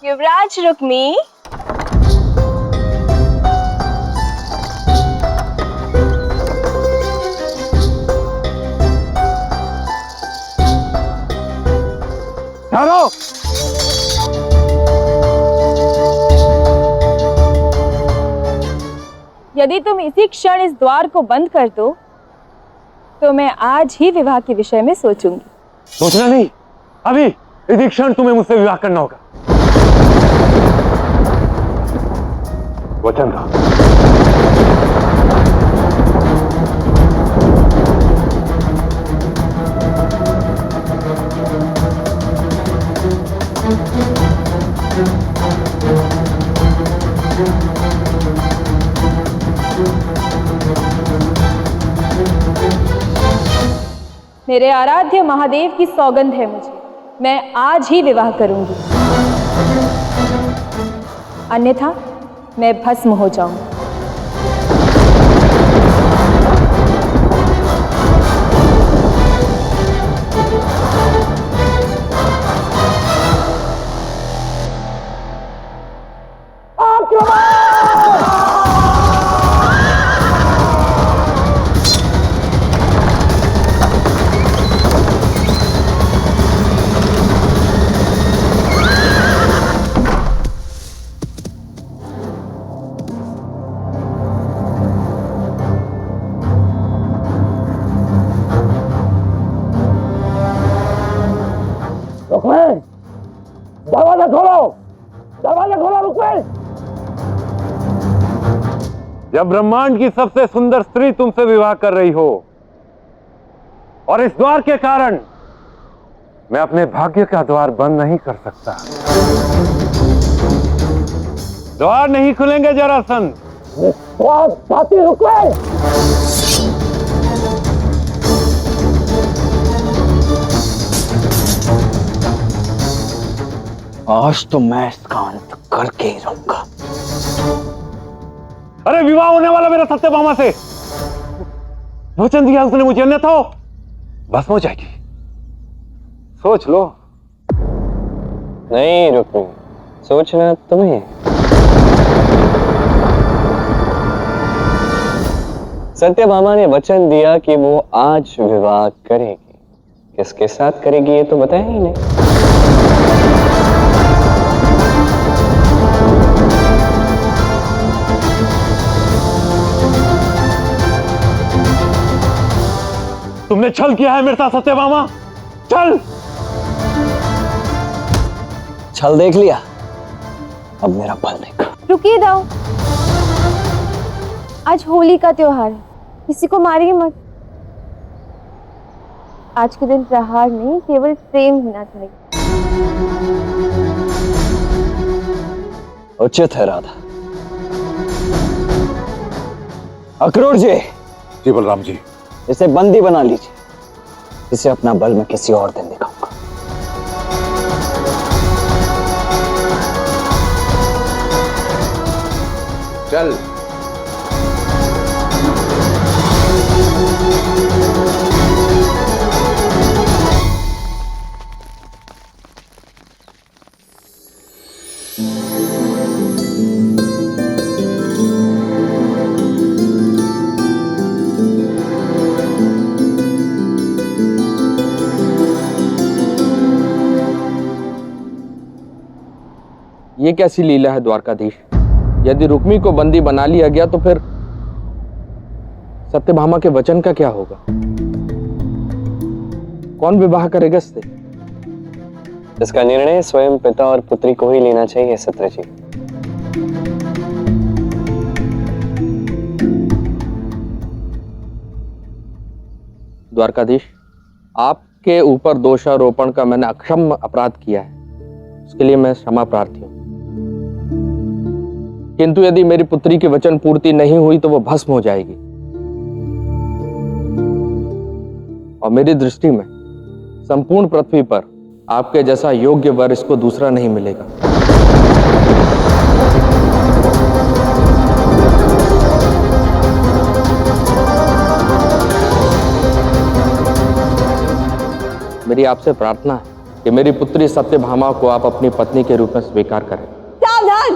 युवराज रुक्मी, ठहरो। यदि तुम इसी क्षण इस द्वार को बंद कर दो तो मैं आज ही विवाह के विषय में सोचूंगी। सोचना नहीं, अभी इसी क्षण तुम्हें मुझसे विवाह करना होगा। वचन था। मेरे आराध्य महादेव की सौगंध है मुझे, मैं आज ही विवाह करूंगी, अन्यथा मैं भस्म हो जाऊंगी। दरवाजा खोलो, दरवाजा खोलो, रुक्मिणी। जब ब्रह्मांड की सबसे सुंदर स्त्री तुमसे विवाह कर रही हो और इस द्वार के कारण मैं अपने भाग्य का द्वार बंद नहीं कर सकता। द्वार नहीं खुलेंगे जरासंध। आज तो मैं इसका अंत करके ही रहूंगा। अरे विवाह होने वाला मेरा सत्यभामा से, वचन दिया उसने मुझे, अन्यथा भस्म हो जाएगी। सोच लो। नहीं रुक्मिणी, सोचना तुम्हें। सत्यभामा ने वचन दिया कि वो आज विवाह करेगी। किसके साथ करेगी ये तो बताया ही नहीं। तुमने छल किया है मेरे साथ सत्यभामा, छल। छल देख लिया, अब मेरा फल देखा। रुकिए दाऊ, आज होली का त्योहार है, किसी को मारिए मत। आज के दिन प्रहार नहीं, केवल प्रेम होना चाहिए। उचित है राधा। अक्रूर जी बलराम जी, इसे बंदी बना लीजिए। इसे अपना बल मैं किसी और दिन दिखाऊंगा। चल। ये कैसी लीला है द्वारकाधीश? यदि रुक्मी को बंदी बना लिया गया तो फिर सत्यभामा के वचन का क्या होगा? कौन विवाह करेगा इससे? इसका निर्णय स्वयं पिता और पुत्री को ही लेना चाहिए सत्रजी। द्वारकाधीश, आपके ऊपर दोषारोपण का मैंने अक्षम्य अपराध किया है, उसके लिए मैं क्षमा प्रार्थी हूं। किंतु यदि मेरी पुत्री की वचन पूर्ति नहीं हुई तो वो भस्म हो जाएगी, और मेरी दृष्टि में संपूर्ण पृथ्वी पर आपके जैसा योग्य वर इसको दूसरा नहीं मिलेगा। मेरी आपसे प्रार्थना है कि मेरी पुत्री सत्यभामा को आप अपनी पत्नी के रूप में स्वीकार करें। सावधान!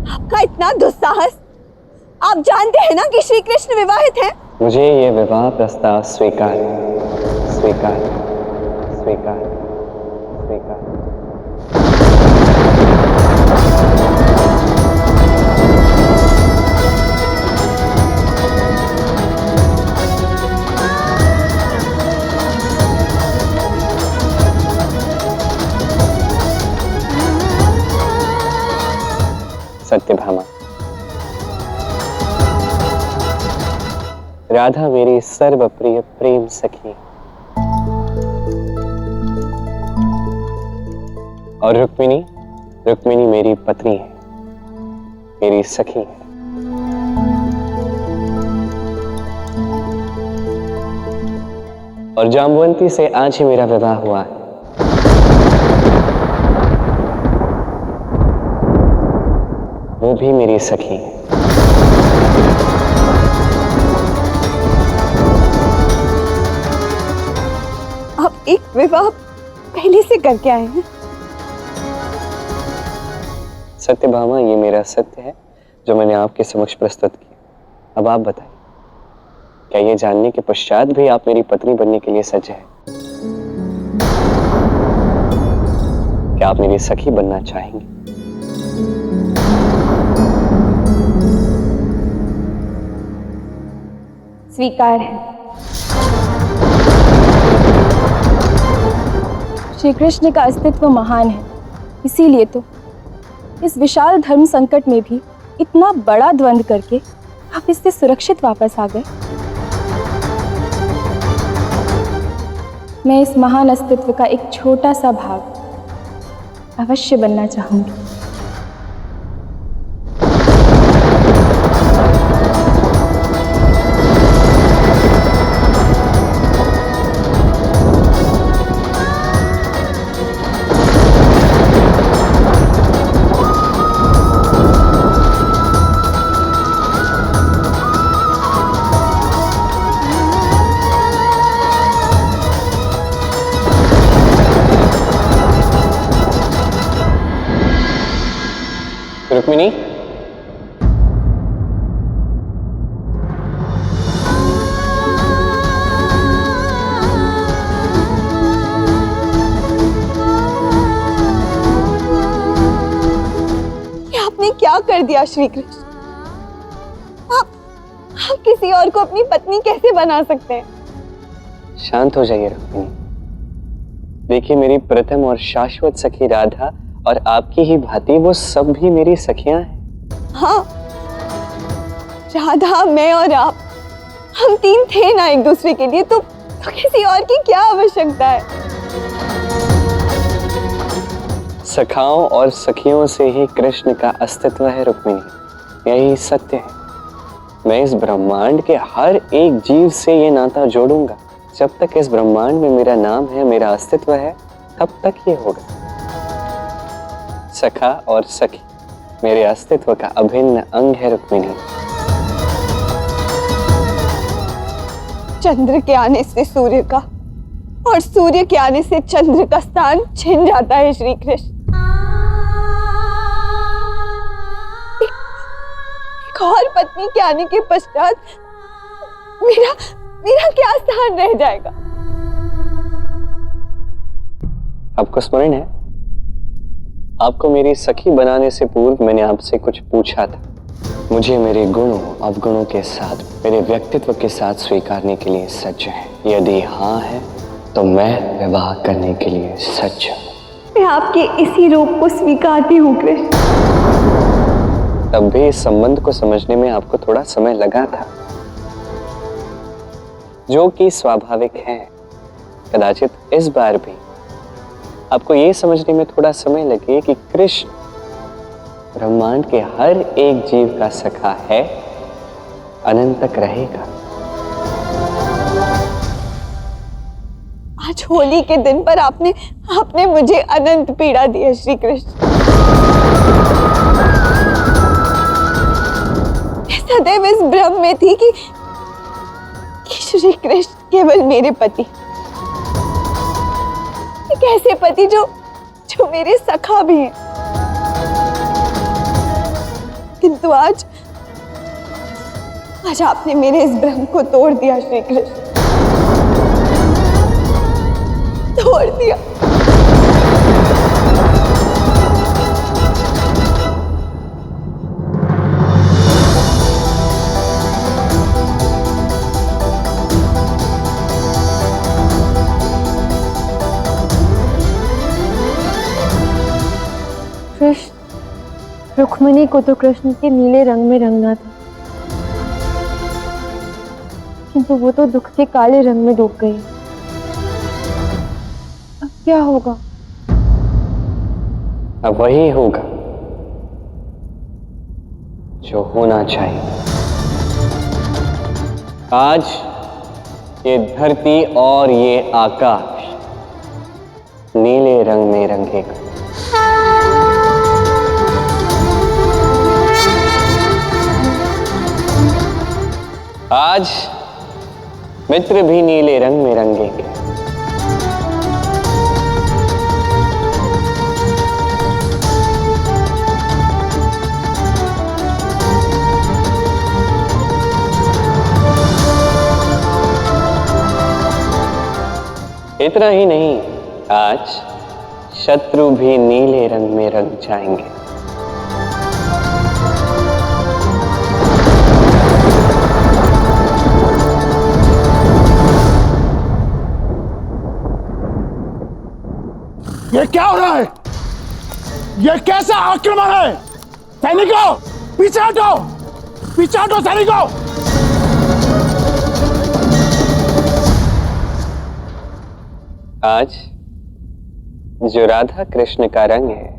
आपका इतना दुस्साहस! आप जानते हैं ना कि श्री कृष्ण विवाहित हैं? मुझे ये विवाह प्रस्ताव स्वीकार स्वीकार स्वीकार स्वीकार। सत्यभामा, राधा मेरी सर्वप्रिय प्रेम सखी और रुक्मिणी मेरी पत्नी है, मेरी सखी है। और जाम्बवंती से आज ही मेरा विवाह हुआ है। वो भी मेरी सखी है। आप एक विवाह पहले से करके आए हैं। सत्यभामा, ये मेरा सत्य है जो मैंने आपके समक्ष प्रस्तुत किया। अब आप बताइए, क्या ये जानने के पश्चात भी आप मेरी पत्नी बनने के लिए सज्ज हैं? क्या आप मेरी सखी बनना चाहेंगे? स्वीकार है। श्री कृष्ण का अस्तित्व महान है, इसीलिए तो इस विशाल धर्म संकट में भी इतना बड़ा द्वंद्व करके आप इससे सुरक्षित वापस आ गए। मैं इस महान अस्तित्व का एक छोटा सा भाग अवश्य बनना चाहूंगी। रुक्मिणी, आपने क्या कर दिया श्री कृष्ण? आप किसी और को अपनी पत्नी कैसे बना सकते हैं? शांत हो जाइए रुक्मिणी। देखिए, मेरी प्रथम और शाश्वत सखी राधा और आपकी ही भांति वो सब भी मेरी सखियां हैं। हाँ, राधा, मैं और आप, हम तीन थे ना एक दूसरे के लिए, तो किसी और की क्या आवश्यकता है? सखाओं और सखियों से ही कृष्ण का अस्तित्व है रुक्मिणी, यही सत्य है। मैं इस ब्रह्मांड के हर एक जीव से ये नाता जोड़ूंगा। जब तक इस ब्रह्मांड में मेरा नाम है, मेरा अस्तित्व है, तब तक ये होगा। सखा और सखी मेरे अस्तित्व का अभिन्न अंग है रुक्मिणी। चंद्र के आने से सूर्य का और सूर्य के आने से चंद्र का स्थान छिन जाता है श्री कृष्ण। एक और पत्नी के आने के पश्चात मेरा क्या स्थान रह जाएगा? आपको स्मरण है, आपको मेरी सखी बनाने से पूर्व मैंने आपसे कुछ पूछा था। मुझे मेरे गुणों अवगुणों के साथ, मेरे व्यक्तित्व के साथ स्वीकारने के लिए सज्ज है? यदि हाँ है तो मैं विवाह करने के लिए सज्ज हूं। मैं आपके इसी रूप को स्वीकारती हूँ कृष्ण। तब भी इस संबंध को समझने में आपको थोड़ा समय लगा था, जो कि स्वाभाविक है। कदाचित इस बार भी आपको ये समझने में थोड़ा समय लगे कि कृष्ण ब्रह्मांड के हर एक जीव का सखा है, अनंत तक रहेगा। आज होली के दिन पर आपने मुझे अनंत पीड़ा दी है श्री कृष्ण। मैं सदैव इस भ्रम में थी कि श्री कृष्ण केवल मेरे पति, एक ऐसे पति जो मेरे सखा भी हैं। किंतु आज आपने मेरे इस भ्रम को तोड़ दिया श्री कृष्ण, तोड़ दिया। कृष्ण, रुक्मिणी को तो कृष्ण के नीले रंग में रंगना था, किंतु वो तो दुख के काले रंग में डूब गई। अब क्या होगा? अब वही होगा जो होना चाहिए। आज ये धरती और ये आकाश नीले रंग में रंगेगा। आज मित्र भी नीले रंग में रंगेंगे। इतना ही नहीं, आज शत्रु भी नीले रंग में रंग जाएंगे। ये क्या हो रहा है? ये कैसा आक्रमण है? सैनिकों, पीछे हटो! पीछे हटो सैनिकों! आज जो राधा कृष्ण का रंग है,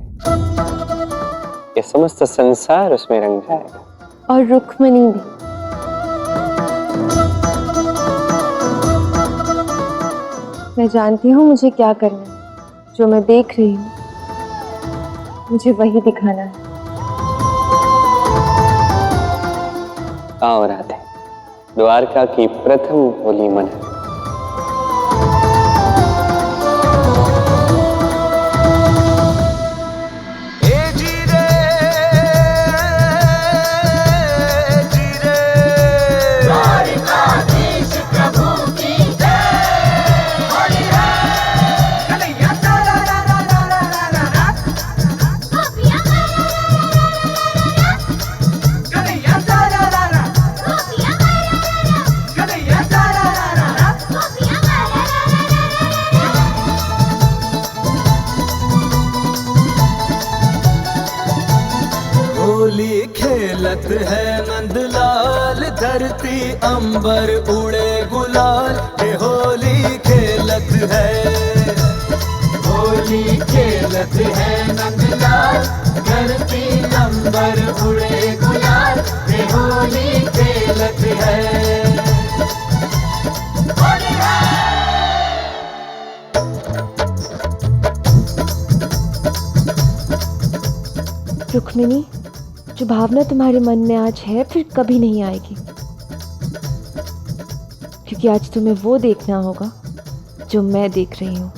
ये समस्त संसार उसमें रंग जाएगा। और रुक्मिणी भी। मैं जानती हूँ मुझे क्या करना है। जो मैं देख रही हूँ मुझे वही दिखाना है। आओ राधे, द्वारका की प्रथम होली मना। होली खेलत है नंदलाल, धरती अंबर उड़े गुलाल। ये होली खेलत है, होली खेलत है नंदलाल, धरती अंबर उड़े गुलाल। ये होली खेलत है। रुक्मिणी, जो भावना तुम्हारे मन में आज है फिर कभी नहीं आएगी, क्योंकि आज तुम्हें वो देखना होगा जो मैं देख रही हूँ।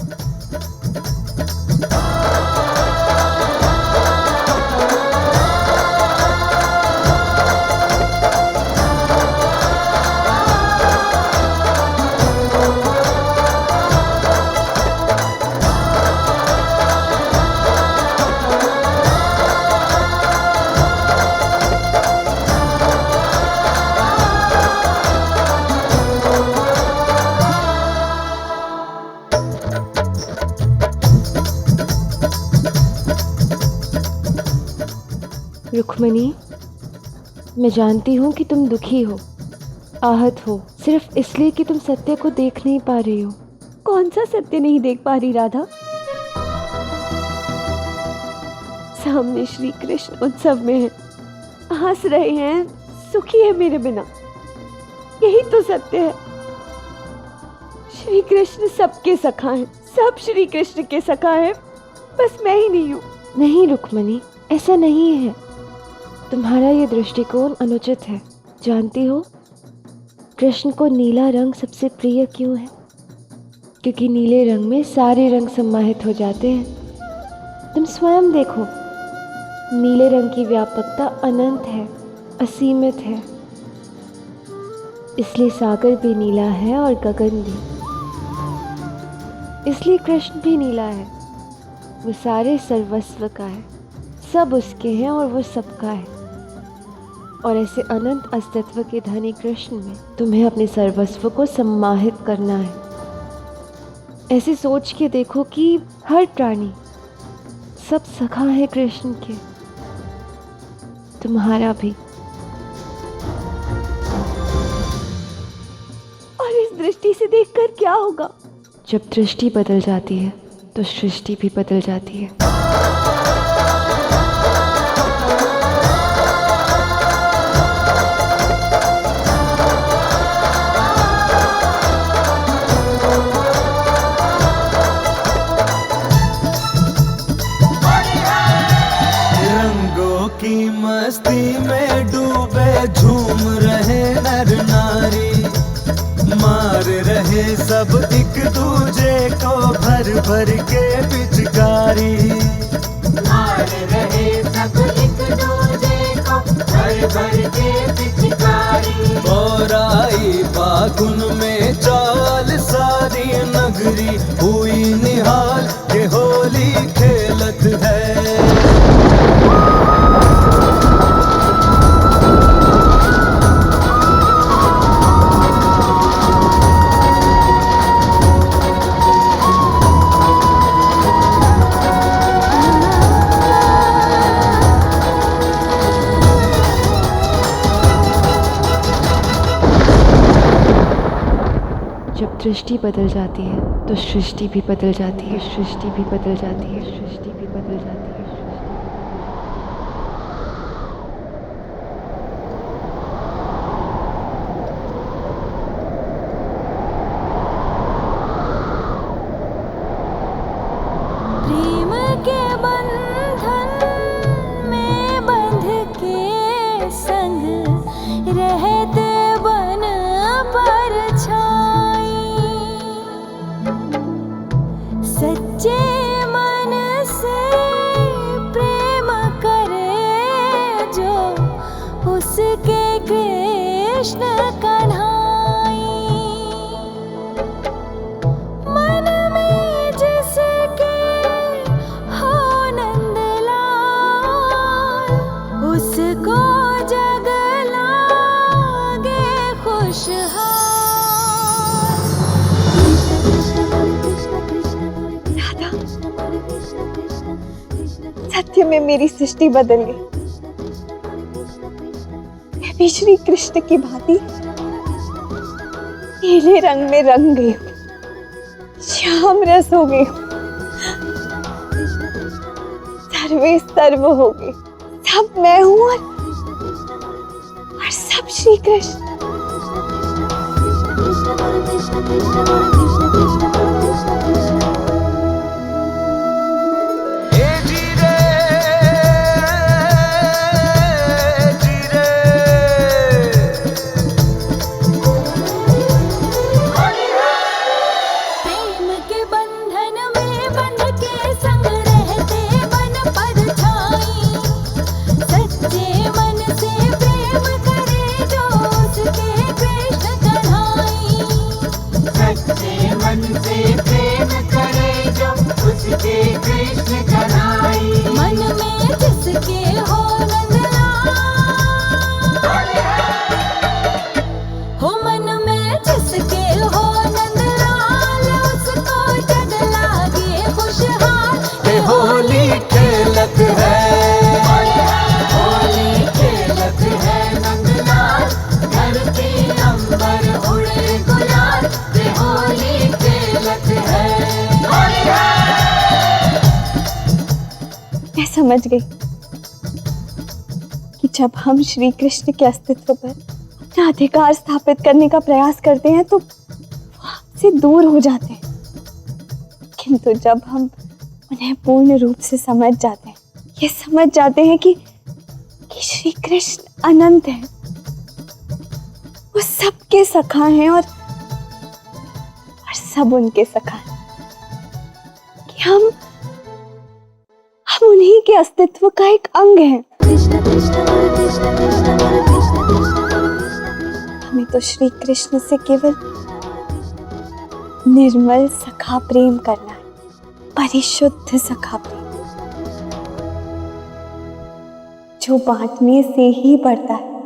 रुक्मिणी, मैं जानती हूँ कि तुम दुखी हो, आहत हो, सिर्फ इसलिए कि तुम सत्य को देख नहीं पा रही हो। कौन सा सत्य नहीं देख पा रही राधा? सामने श्री कृष्ण उत्सव में है, हंस रहे हैं, सुखी है मेरे बिना। यही तो सत्य है। श्री कृष्ण सबके सखा हैं, सब श्री कृष्ण के सखा है, बस मैं ही नहीं हूँ। नहीं रुक्मिणी, ऐसा नहीं है। तुम्हारा ये दृष्टिकोण अनुचित है। जानती हो कृष्ण को नीला रंग सबसे प्रिय क्यों है? क्योंकि नीले रंग में सारे रंग समाहित हो जाते हैं। तुम स्वयं देखो, नीले रंग की व्यापकता अनंत है, असीमित है। इसलिए सागर भी नीला है और गगन भी। इसलिए कृष्ण भी नीला है। वो सारे सर्वस्व का है, सब उसके हैं और वो सबका है। और ऐसे अनंत अस्तित्व के धनी कृष्ण में तुम्हें अपने सर्वस्व को सम्माहित करना है। ऐसे सोच के देखो कि हर प्राणी, सब सखा है कृष्ण के, तुम्हारा भी। और इस दृष्टि से देखकर क्या होगा? जब दृष्टि बदल जाती है तो सृष्टि भी बदल जाती है। रंगों की मस्ती में डूबे झूम रहे नर नारी, मार रहे सब एक दूजे को भर भर के पिचकारी, मार रहे सब एक दूजे को भर भर के पिचकारी। और आई फागुन में चाल सारी नगरी हुई निहाल के होली खेलत है। जब दृष्टि बदल जाती है तो सृष्टि भी बदल जाती है, सृष्टि भी बदल जाती है, सृष्टि भी बदल जाती है। प्रेम के बंधन में बंध के संग रहते बन पर छाई, सच्चे मन से प्रेम करे जो उसके कृष्ण कन्हाई। मन में जिसके हो नंदलाल, उसको जग लागे खुशहाल। सत्य में मेरी सृष्टि बदल गई। मैं भी श्री कृष्ण की भांति नीले रंग में रंग गई हूँ, श्याम रस हो गई हूँ, सर्वे सर्व हो गई। सब मैं हूँ और सब श्री कृष्ण। प्रेम के बंधन में बंध के संग रहते बन पर छाई, सच्चे मन से प्रेम करे जो उसके कृष्ण कन्हाई। सच्चे मन से प्रेम करे जो उसके कृष्ण कन्हाई। मन में जिसके हो नंदलाल, हो मन में जिसके हो नंदलाल, उसको जग लागे खुशहाल। के होली खेलत है, होली खेलत है नंदलाल, धरती अंबर उड़े गुलाल। के होली खेलत है। मैं समझ गई कि जब हम श्री कृष्ण के अस्तित्व पर अपना अधिकार स्थापित करने का प्रयास करते हैं तो वो हमसे दूर हो जाते हैं, किंतु जब हम उन्हें पूर्ण रूप से समझ जाते हैं, ये समझ जाते हैं कि श्री कृष्ण अनंत है, वो सबके सखा हैं और सब उनके सखा हैं, कि हम उन्हीं के अस्तित्व का एक अंग हैं। कृष्ण कृष्ण बोल कृष्ण कृष्ण बोल कृष्ण कृष्ण बोल कृष्ण हमें तो श्री कृष्ण से केवल निर्मल सखा प्रेम करना है, परिशुद्ध सखा प्रेम, जो बांटने से ही बढ़ता है,